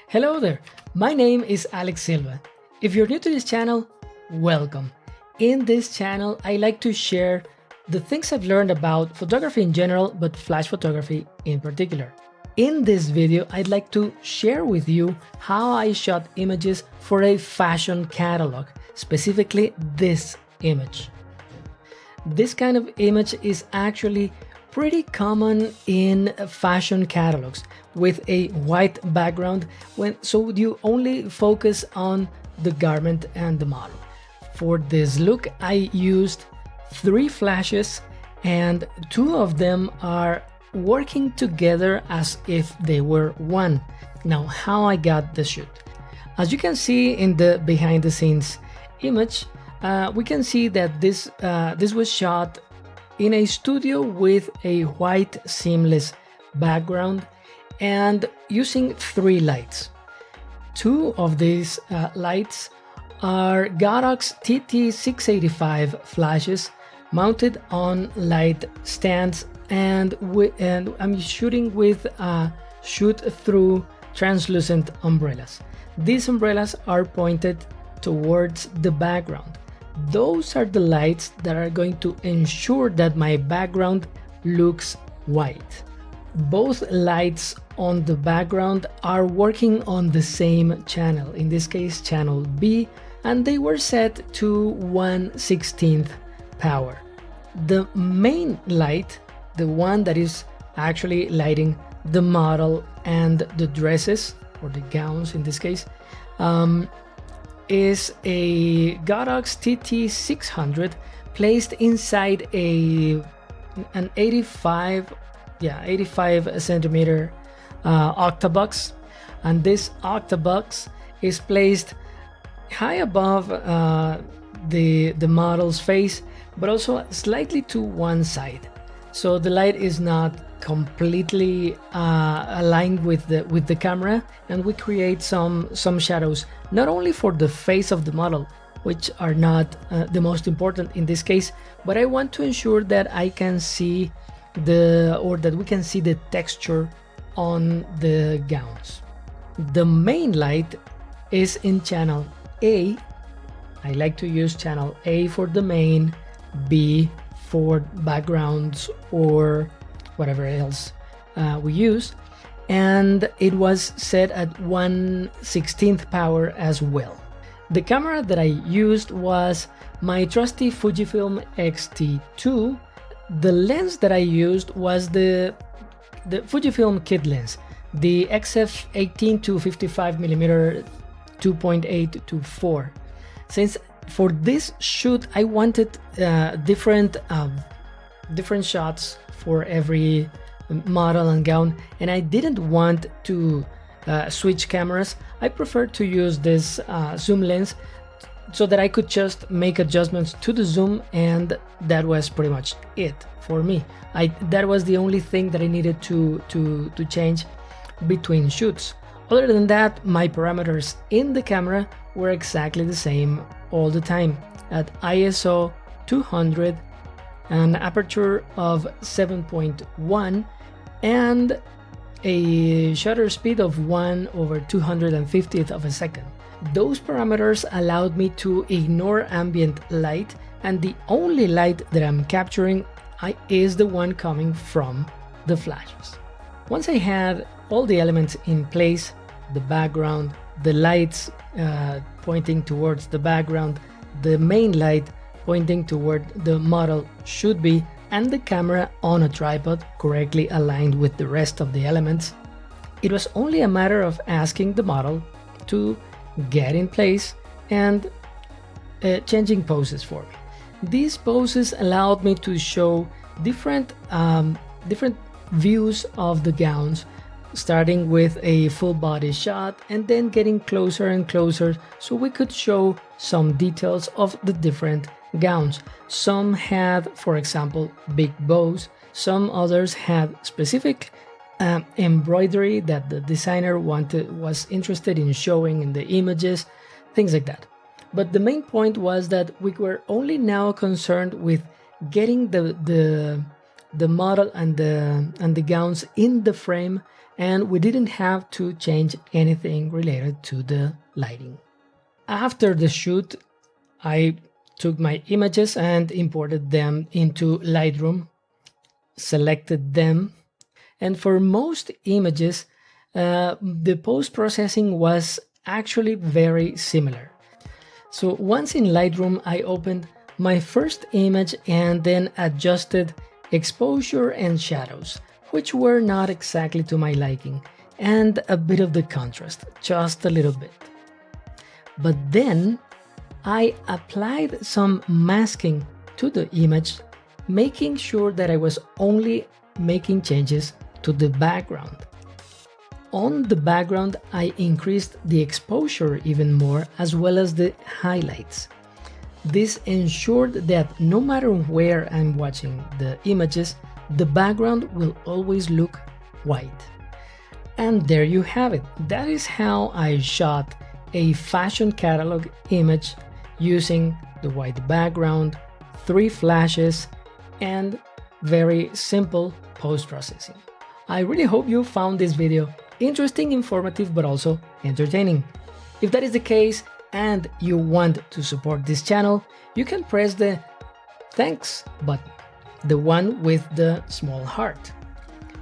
Hello there, my name is Alex Silva. If you're new to this channel, welcome. In this channel, I like to share the things I've learned about photography in general, but flash photography in particular. In this video, I'd like to share with you how I shot images for a fashion catalog, specifically this image. This kind of image is actually pretty common in fashion catalogs with a white background, so you only focus on the garment and the model. For this look, I used 3 flashes and 2 of them are working together as if they were one. Now, how I got the shoot. As you can see in the behind the scenes image, we can see that this was shot in a studio with a white seamless background and using 3 lights. 2 of these lights are Godox TT685 flashes mounted on light stands, and I'm shooting with shoot-through translucent umbrellas. These umbrellas are pointed towards the background. Those are the lights that are going to ensure that my background looks white. Both lights on the background are working on the same channel, in this case channel B, and they were set to 1/16th power. The main light, the one that is actually lighting the model and the dresses, or the gowns in this case, is a Godox TT600 placed inside an 85 centimeter octabox, and this octabox is placed high above the model's face, but also slightly to one side, so the light is not completely aligned with the camera, and we create some shadows not only for the face of the model, which are not the most important in this case, but I want to ensure that I can see that we can see the texture on the gowns. The main light is in channel A. I like to use channel A for the main, B for backgrounds or whatever else we use, and it was set at 1/16th power as well. The camera that I used was my trusty Fujifilm X-T2. The lens that I used was the Fujifilm kit lens, the XF18 to 55mm 2.8 to 4. Since for this shoot I wanted different shots for every model and gown, and I didn't want to switch cameras. I preferred to use this zoom lens so that I could just make adjustments to the zoom, and that was pretty much it for me. That was the only thing that I needed to change between shoots. Other than that, my parameters in the camera were exactly the same all the time, at ISO 200, an aperture of 7.1, and a shutter speed of 1/250th of a second. Those parameters allowed me to ignore ambient light, and the only light that I'm capturing is the one coming from the flashes. Once I had all the elements in place, the background, the lights pointing towards the background, the main light pointing toward the model should be, and the camera on a tripod correctly aligned with the rest of the elements, it was only a matter of asking the model to get in place and changing poses for me. These poses allowed me to show different views of the gowns, starting with a full body shot and then getting closer and closer so we could show some details of the different gowns. Some had, for example, big bows, some others had specific embroidery that the designer was interested in showing in the images, things like that. But the main point was that we were only now concerned with getting the model and the gowns in the frame and we didn't have to change anything related to the lighting. After the shoot, I took my images and imported them into Lightroom, selected them, and for most images, the post-processing was actually very similar. So once in Lightroom, I opened my first image and then adjusted exposure and shadows, which were not exactly to my liking, and a bit of the contrast, just a little bit. But then I applied some masking to the image, making sure that I was only making changes to the background. On the background, I increased the exposure even more, as well as the highlights. This ensured that no matter where I'm watching the images, the background will always look white. And there you have it. That is how I shot a fashion catalog image using the white background, 3 flashes, and very simple post-processing. I really hope you found this video interesting, informative, but also entertaining. If that is the case and you want to support this channel, you can press the thanks button, the one with the small heart.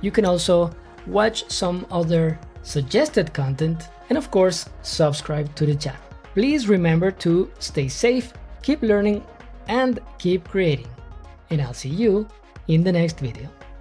You can also watch some other suggested content and of course subscribe to the channel. Please remember to stay safe, keep learning, and keep creating. And I'll see you in the next video.